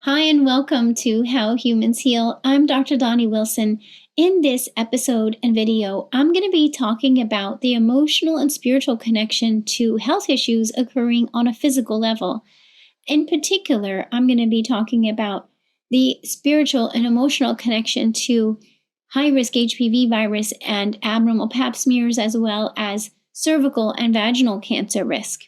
Hi, and welcome to How Humans Heal. I'm Dr. Donnie Wilson. In this episode and video, I'm going to be talking about the emotional and spiritual connection to health issues occurring on a physical level. In particular, I'm going to be talking about the spiritual and emotional connection to high-risk HPV virus and abnormal pap smears, as well as cervical and vaginal cancer risk.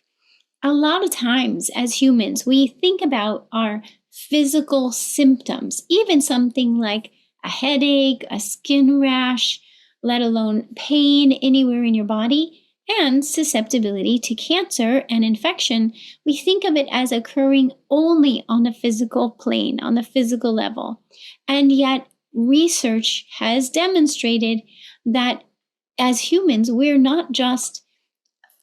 A lot of times as humans, we think about our physical symptoms, even something like a headache, a skin rash, let alone pain anywhere in your body, and susceptibility to cancer and infection. We think of it as occurring only on the physical plane, on the physical level. And yet, research has demonstrated that as humans, we're not just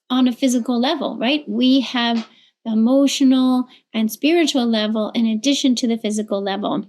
on a physical level, right? We have the emotional and spiritual level in addition to the physical level.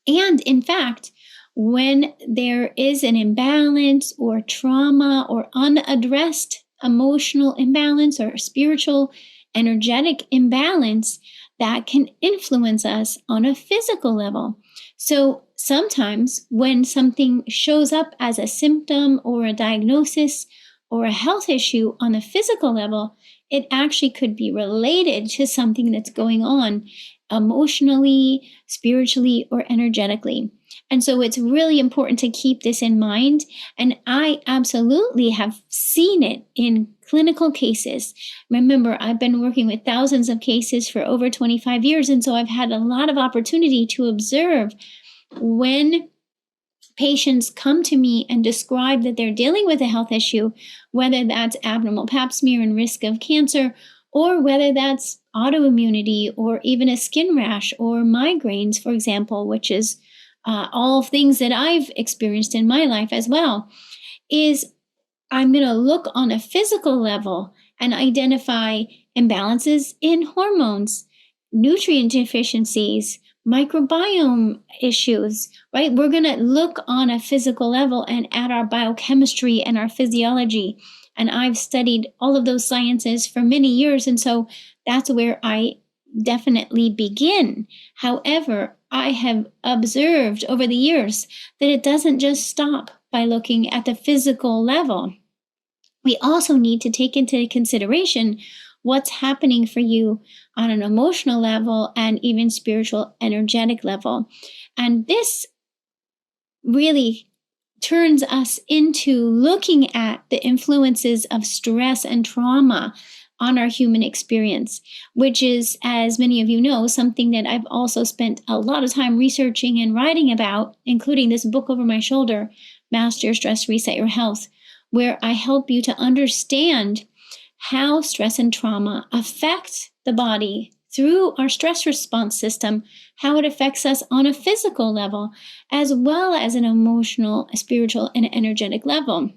And in fact, when there is an imbalance or trauma or unaddressed emotional imbalance or spiritual energetic imbalance, that can influence us on a physical level. So sometimes when something shows up as a symptom or a diagnosis or a health issue on the physical level, it actually could be related to something that's going on emotionally, spiritually, or energetically. And so it's really important to keep this in mind. And I absolutely have seen it in clinical cases. Remember, I've been working with thousands of cases for over 25 years. And so I've had a lot of opportunity to observe when patients come to me and describe that they're dealing with a health issue, whether that's abnormal pap smear and risk of cancer, or whether that's autoimmunity or even a skin rash or migraines, for example, which is all things that I've experienced in my life as well, is I'm going to look on a physical level and identify imbalances in hormones, nutrient deficiencies, microbiome issues, right? We're going to look on a physical level and at our biochemistry and our physiology. And I've studied all of those sciences for many years. And so that's where I definitely begin. However, I have observed over the years that it doesn't just stop by looking at the physical level. We also need to take into consideration what's happening for you on an emotional level and even spiritual, energetic level. And this really turns us into looking at the influences of stress and trauma on our human experience, which is, as many of you know, something that I've also spent a lot of time researching and writing about, including this book over my shoulder, Master Your Stress, Reset Your Health, where I help you to understand how stress and trauma affect the body through our stress response system, how it affects us on a physical level, as well as an emotional, spiritual, and energetic level,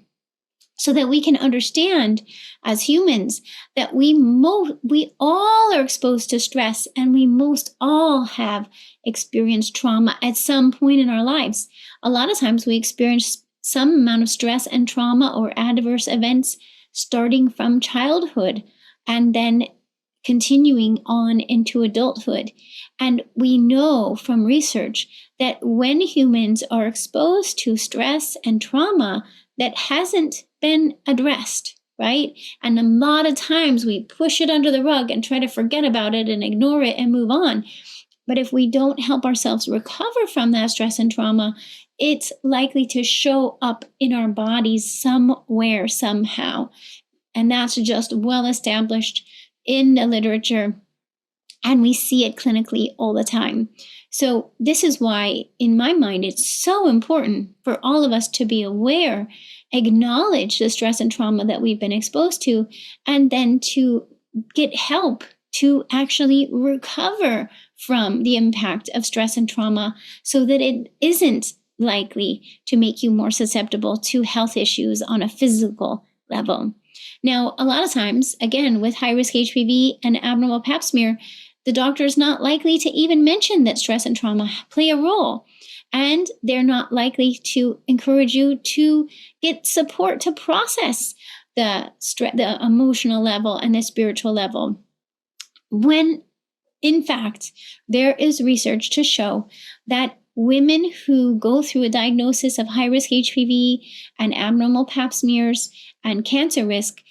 so that we can understand as humans that we all are exposed to stress, and we most all have experienced trauma at some point in our lives. A lot of times we experience some amount of stress and trauma or adverse events starting from childhood and then continuing on into adulthood. And we know from research that when humans are exposed to stress and trauma that hasn't been addressed, right? And a lot of times we push it under the rug and try to forget about it and ignore it and move on. But if we don't help ourselves recover from that stress and trauma, it's likely to show up in our bodies somewhere, somehow. And that's just well established in the literature, and we see it clinically all the time. So this is why, in my mind, it's so important for all of us to be aware, acknowledge the stress and trauma that we've been exposed to, and then to get help to actually recover from the impact of stress and trauma so that it isn't likely to make you more susceptible to health issues on a physical level. Now, a lot of times, again, with high-risk HPV and abnormal pap smear, the doctor is not likely to even mention that stress and trauma play a role. And they're not likely to encourage you to get support to process the emotional level and the spiritual level. When In fact, there is research to show that women who go through a diagnosis of high-risk HPV and abnormal pap smears and cancer risk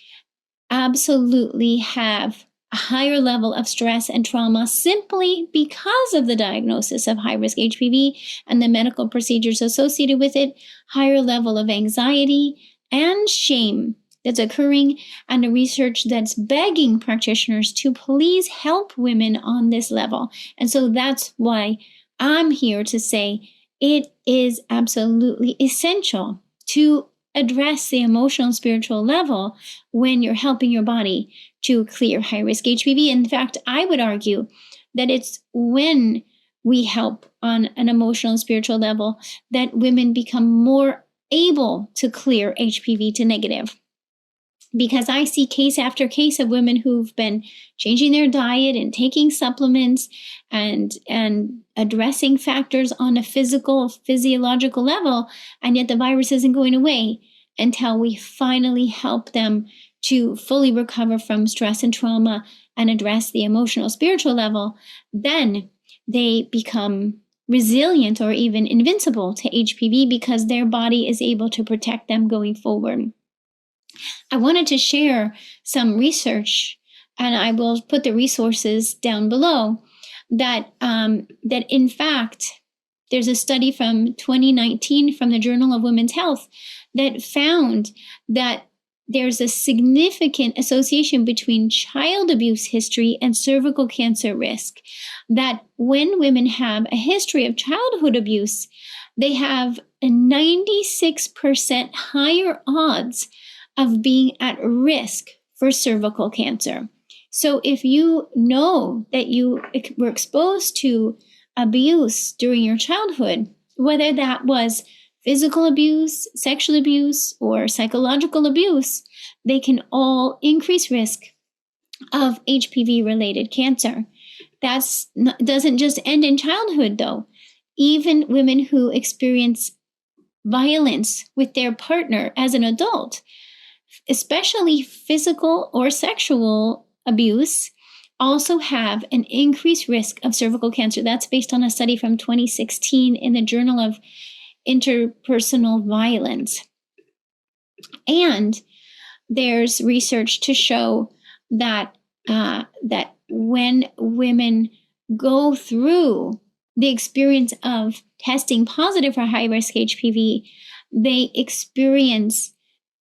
absolutely have a higher level of stress and trauma simply because of the diagnosis of high-risk HPV and the medical procedures associated with it, higher level of anxiety and shame that's occurring, and a research that's begging practitioners to please help women on this level. And so that's why I'm here to say it is absolutely essential to address the emotional and spiritual level when you're helping your body to clear high-risk HPV. In fact, I would argue that it's when we help on an emotional and spiritual level that women become more able to clear HPV to negative. Because I see case after case of women who've been changing their diet and taking supplements and addressing factors on a physiological level, and yet the virus isn't going away until we finally help them to fully recover from stress and trauma and address the emotional, spiritual level. Then they become resilient or even invincible to HPV because their body is able to protect them going forward. I wanted to share some research, and I will put the resources down below, that in fact, there's a study from 2019 from the Journal of Women's Health that found that there's a significant association between child abuse history and cervical cancer risk. That when women have a history of childhood abuse, they have a 96% higher odds of being at risk for cervical cancer. So if you know that you were exposed to abuse during your childhood, whether that was physical abuse, sexual abuse, or psychological abuse, they can all increase risk of HPV-related cancer. That doesn't just end in childhood, though. Even women who experience violence with their partner as an adult, especially physical or sexual abuse, also have an increased risk of cervical cancer. That's based on a study from 2016 in the Journal of Interpersonal Violence. And there's research to show that that when women go through the experience of testing positive for high-risk HPV, they experience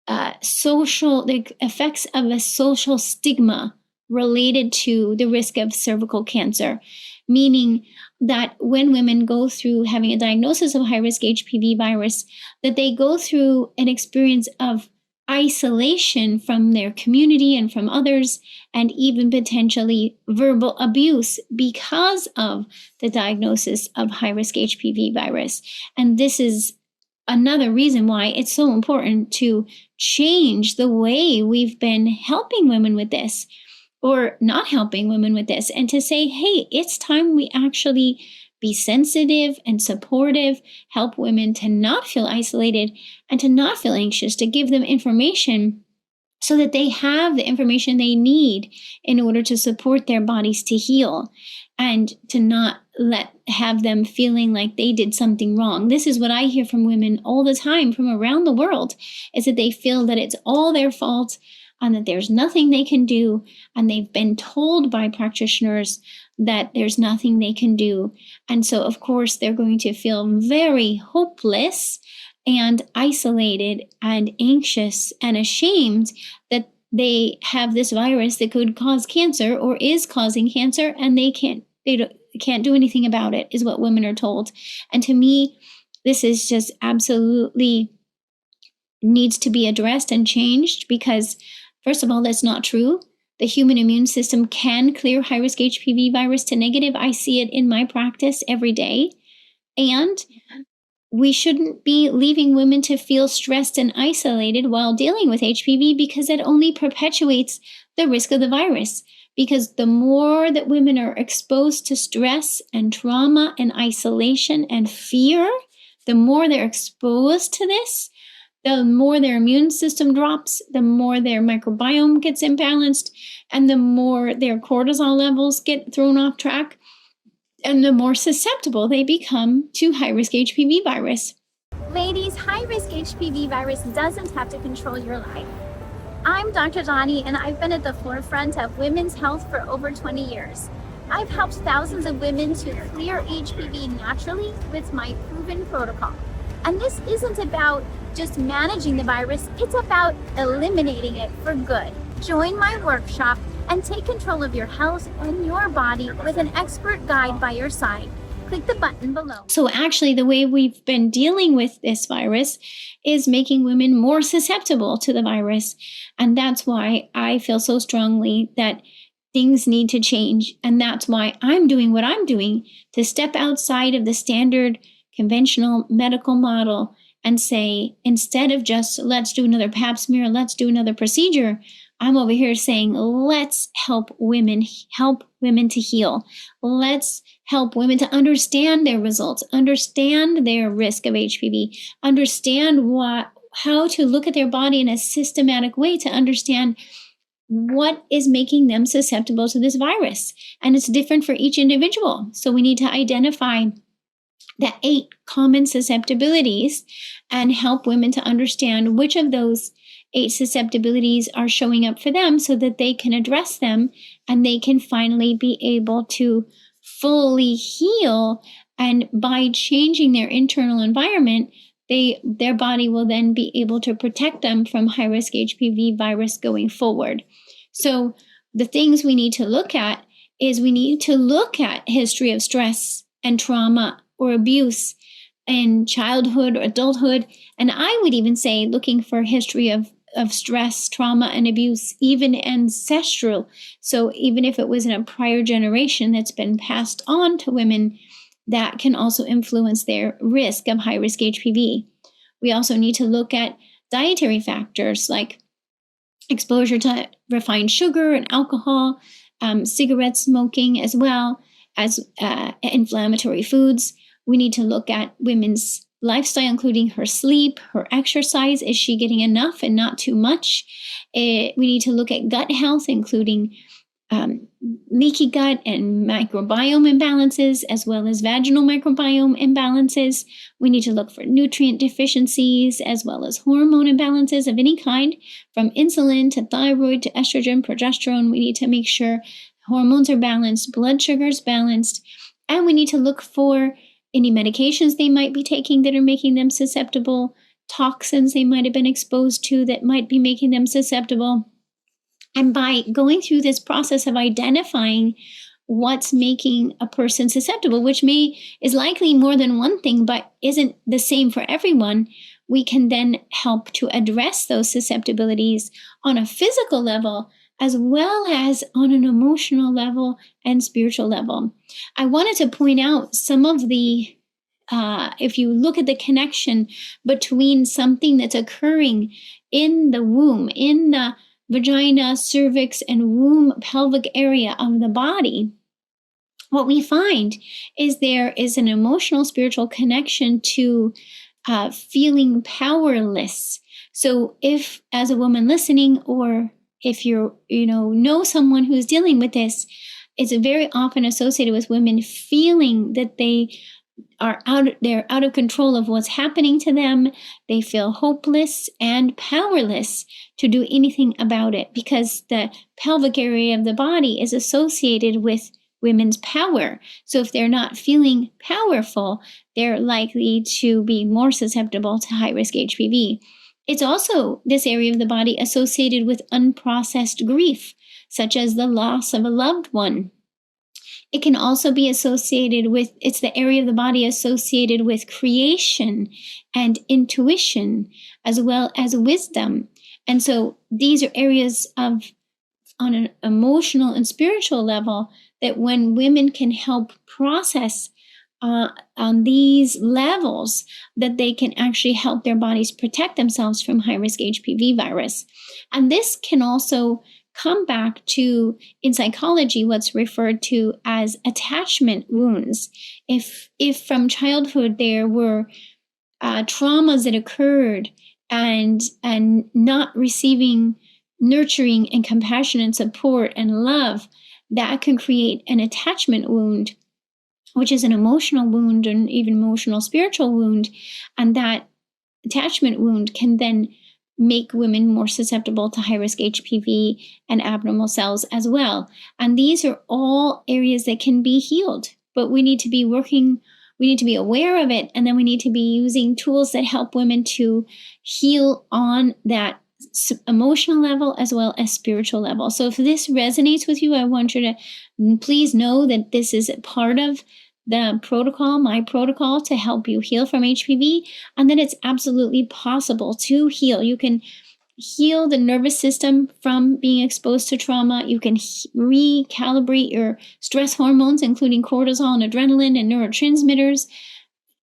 the effects of a social stigma related to the risk of cervical cancer, meaning that when women go through having a diagnosis of high-risk HPV virus, that they go through an experience of isolation from their community and from others, and even potentially verbal abuse because of the diagnosis of high-risk HPV virus. And this is another reason why it's so important to change the way we've been helping women with this, or not helping women with this, and to say, hey, it's time we actually be sensitive and supportive, help women to not feel isolated and to not feel anxious, to give them information so that they have the information they need in order to support their bodies to heal, and to not have them feeling like they did something wrong. This is what I hear from women all the time from around the world, is that they feel that it's all their fault and that there's nothing they can do. And they've been told by practitioners that there's nothing they can do. And so, of course, they're going to feel very hopeless and isolated and anxious and ashamed that they have this virus that could cause cancer or is causing cancer, and they can't do anything about it, is what women are told. And to me, this is just absolutely needs to be addressed and changed, because first of all, that's not true. The human immune system can clear high-risk HPV virus to negative. I see it in my practice every day. And we shouldn't be leaving women to feel stressed and isolated while dealing with HPV, because it only perpetuates the risk of the virus. Because the more that women are exposed to stress and trauma and isolation and fear, the more they're exposed to this, the more their immune system drops, the more their microbiome gets imbalanced, And the more their cortisol levels get thrown off track, and the more susceptible they become to high-risk HPV virus. Ladies, high-risk HPV virus doesn't have to control your life. I'm Dr. Donnie, and I've been at the forefront of women's health for over 20 years. I've helped thousands of women to clear HPV naturally with my proven protocol. And this isn't about just managing the virus, it's about eliminating it for good. Join my workshop and take control of your health and your body with an expert guide by your side. Click the button below. So actually, the way we've been dealing with this virus is making women more susceptible to the virus. And that's why I feel so strongly that things need to change. And that's why I'm doing what I'm doing, to step outside of the standard conventional medical model and say, instead of just let's do another pap smear, let's do another procedure, I'm over here saying, let's help women to heal. Let's help women to understand their results, understand their risk of HPV, understand how to look at their body in a systematic way to understand what is making them susceptible to this virus. And it's different for each individual. So we need to identify the 8 common susceptibilities and help women to understand which of those 8 susceptibilities are showing up for them so that they can address them and they can finally be able to fully heal. And by changing their internal environment, their body will then be able to protect them from high-risk HPV virus going forward. So the things we need to look at is we need to look at history of stress and trauma or abuse in childhood or adulthood. And I would even say looking for history of stress, trauma, and abuse, even ancestral. So even if it was in a prior generation that's been passed on to women, that can also influence their risk of high-risk HPV. We also need to look at dietary factors like exposure to refined sugar and alcohol, cigarette smoking, as well as inflammatory foods. We need to look at women's lifestyle, including her sleep, her exercise. Is she getting enough and not too much? We need to look at gut health, including leaky gut and microbiome imbalances, as well as vaginal microbiome imbalances. We need to look for nutrient deficiencies, as well as hormone imbalances of any kind, from insulin to thyroid to estrogen, progesterone. We need to make sure hormones are balanced, blood sugar is balanced, and we need to look for any medications they might be taking that are making them susceptible, toxins they might have been exposed to that might be making them susceptible. And by going through this process of identifying what's making a person susceptible, which is likely more than one thing, but isn't the same for everyone, we can then help to address those susceptibilities on a physical level, as well as on an emotional level and spiritual level. I wanted to point out some of the, if you look at the connection between something that's occurring in the womb, in the vagina, cervix, and womb pelvic area of the body, what we find is there is an emotional, spiritual connection to feeling powerless. So if, as a woman listening, or if you know someone who's dealing with this, it's very often associated with women feeling that they're out of control of what's happening to them. They feel hopeless and powerless to do anything about it, because the pelvic area of the body is associated with women's power. So if they're not feeling powerful, they're likely to be more susceptible to high-risk HPV. It's also this area of the body associated with unprocessed grief, such as the loss of a loved one. It can also be associated with, it's the area of the body associated with creation and intuition, as well as wisdom. And so these are areas on an emotional and spiritual level that when women can help process on these levels, that they can actually help their bodies protect themselves from high-risk HPV virus. And this can also come back to, in psychology, what's referred to as attachment wounds. If from childhood there were traumas that occurred and not receiving nurturing and compassion and support and love, that can create an attachment wound, which is an emotional wound and even emotional spiritual wound. And that attachment wound can then make women more susceptible to high-risk HPV and abnormal cells as well. And these are all areas that can be healed, but we need to be aware of it, and then we need to be using tools that help women to heal on that emotional level as well as spiritual level. So if this resonates with you, I want you to please know that this is part of the protocol, my protocol, to help you heal from HPV, and that it's absolutely possible to heal. You can heal the nervous system from being exposed to trauma. You can recalibrate your stress hormones, including cortisol and adrenaline and neurotransmitters.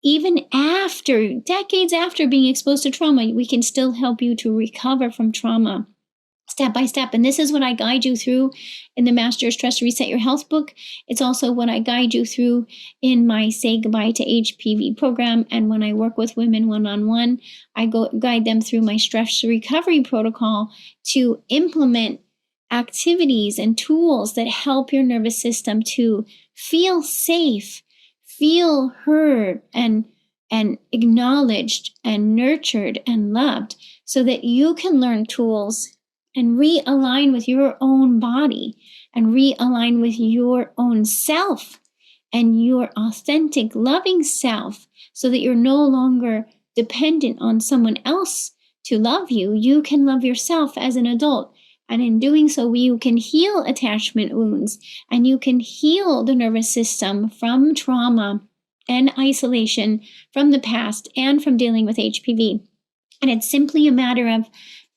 Even after, decades after being exposed to trauma, we can still help you to recover from trauma step by step. And this is what I guide you through in the Master Stress Reset Your Health book. It's also what I guide you through in my Say Goodbye to HPV program. And when I work with women one-on-one, I guide them through my stress recovery protocol to implement activities and tools that help your nervous system to feel safe, feel heard, and acknowledged and nurtured and loved, so that you can learn tools and realign with your own body and realign with your own self and your authentic, loving self, so that you're no longer dependent on someone else to love you. You can love yourself as an adult. And in doing so, you can heal attachment wounds, and you can heal the nervous system from trauma and isolation from the past and from dealing with HPV. And it's simply a matter of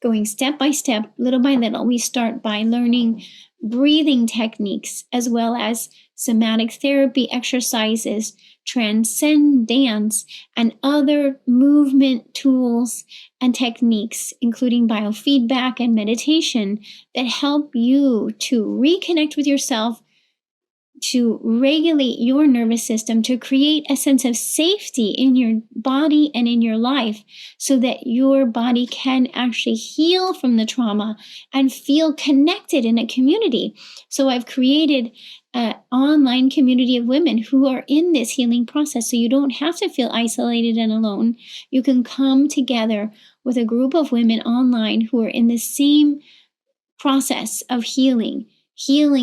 going step by step, little by little. We start by learning breathing techniques, as well as somatic therapy exercises, transcendence, and other movement tools and techniques, including biofeedback and meditation, that help you to reconnect with yourself, to regulate your nervous system, to create a sense of safety in your body and in your life, so that your body can actually heal from the trauma and feel connected in a community. So I've created an online community of women who are in this healing process, so you don't have to feel isolated and alone. You can come together with a group of women online who are in the same process of healing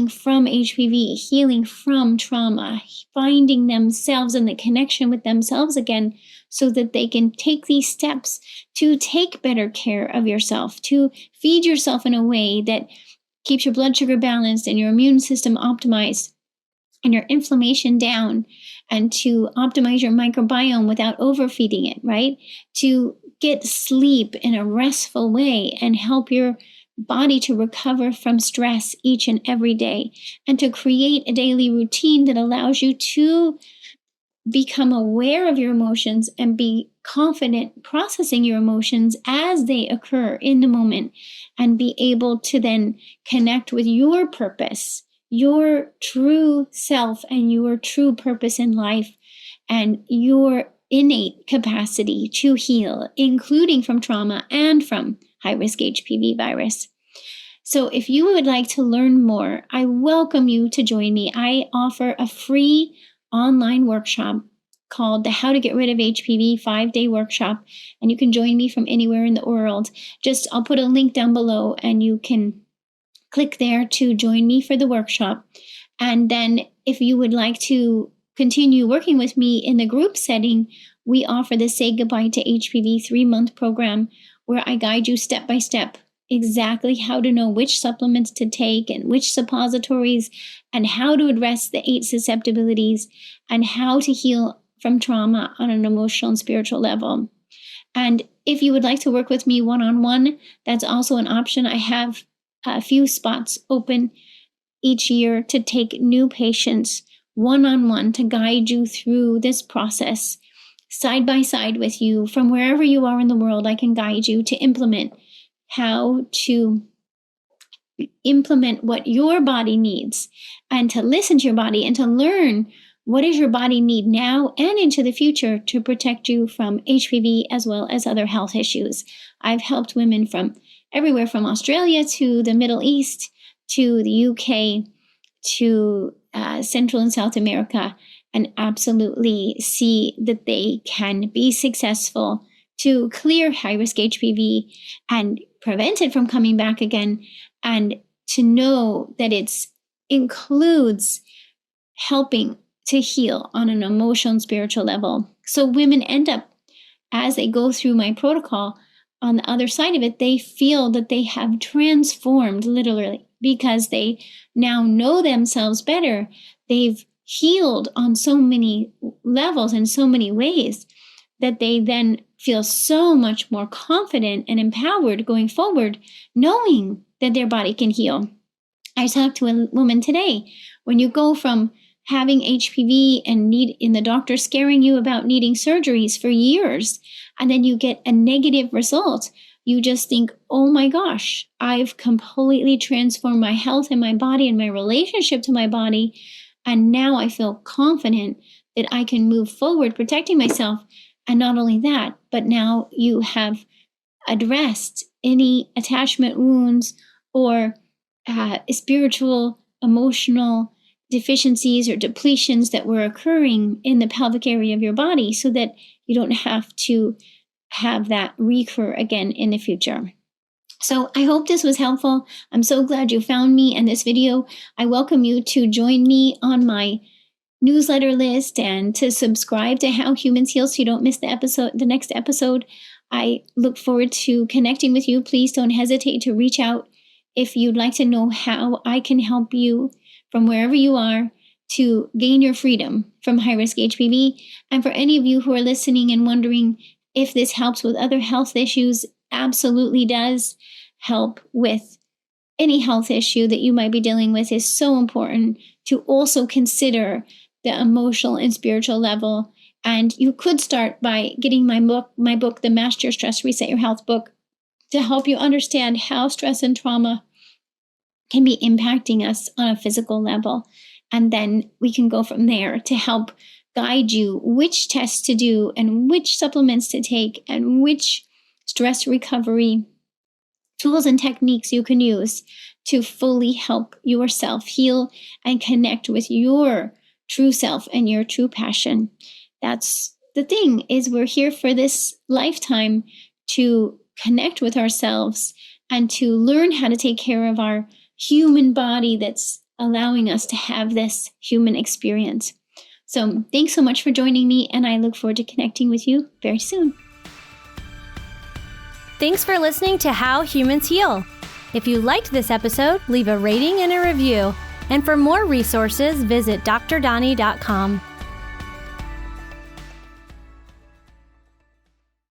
from HPV, healing from trauma, finding themselves and the connection with themselves again, so that they can take these steps to take better care of yourself, to feed yourself in a way that keeps your blood sugar balanced and your immune system optimized and your inflammation down, and to optimize your microbiome without overfeeding it, right? To get sleep in a restful way and help your body to recover from stress each and every day, and to create a daily routine that allows you to become aware of your emotions and be confident processing your emotions as they occur in the moment, and be able to then connect with your purpose, your true self, and your true purpose in life, and your innate capacity to heal, including from trauma and from high-risk HPV virus. So if you would like to learn more, I welcome you to join me. I offer a free online workshop called the How to Get Rid of HPV 5-day workshop, and you can join me from anywhere in the world. I'll put a link down below, and you can click there to join me for the workshop. And then if you would like to continue working with me in the group setting, we offer the Say Goodbye to HPV 3-month program, where I guide you step by step exactly how to know which supplements to take and which suppositories, and how to address the 8 susceptibilities, and how to heal from trauma on an emotional and spiritual level. And if you would like to work with me one-on-one, that's also an option. I have a few spots open each year to take new patients one-on-one, to guide you through this process side by side with you. From wherever you are in the world, I can guide you to implement how to implement what your body needs, and to listen to your body, and to learn what does your body need now and into the future to protect you from HPV as well as other health issues. I've helped women from everywhere from Australia to the Middle East to the UK to Central and South America, and absolutely see that they can be successful to clear high-risk HPV and prevent it from coming back again, and to know that it includes helping to heal on an emotional and spiritual level. So women end up, as they go through my protocol, on the other side of it, they feel that they have transformed literally because they now know themselves better. They've healed on so many levels in so many ways that they then feel so much more confident and empowered going forward, knowing that their body can heal. I talked to a woman today. When you go from having HPV and the doctor scaring you about needing surgeries for years, and then you get a negative result, you just think, oh my gosh, I've completely transformed my health and my body and my relationship to my body. And now I feel confident that I can move forward protecting myself. And not only that, but now you have addressed any attachment wounds or spiritual, emotional deficiencies or depletions that were occurring in the pelvic area of your body, so that you don't have to have that recur again in the future. So I hope this was helpful. I'm so glad you found me in this video. I welcome you to join me on my newsletter list and to subscribe to How Humans Heal so you don't miss the next episode. I look forward to connecting with you. Please don't hesitate to reach out if you'd like to know how I can help you from wherever you are to gain your freedom from high-risk HPV. And for any of you who are listening and wondering if this helps with other health issues, absolutely does help with any health issue that you might be dealing with. Is so important to also consider the emotional and spiritual level. And you could start by getting my book, The Master Stress Reset Your Health book, to help you understand how stress and trauma can be impacting us on a physical level. And then we can go from there to help guide you which tests to do and which supplements to take and which stress recovery tools and techniques you can use to fully help yourself heal and connect with your true self and your true passion. That's the thing, is we're here for this lifetime to connect with ourselves and to learn how to take care of our human body that's allowing us to have this human experience. So thanks so much for joining me, and I look forward to connecting with you very soon. Thanks for listening to How Humans Heal. If you liked this episode, leave a rating and a review. And for more resources, visit drdonnie.com.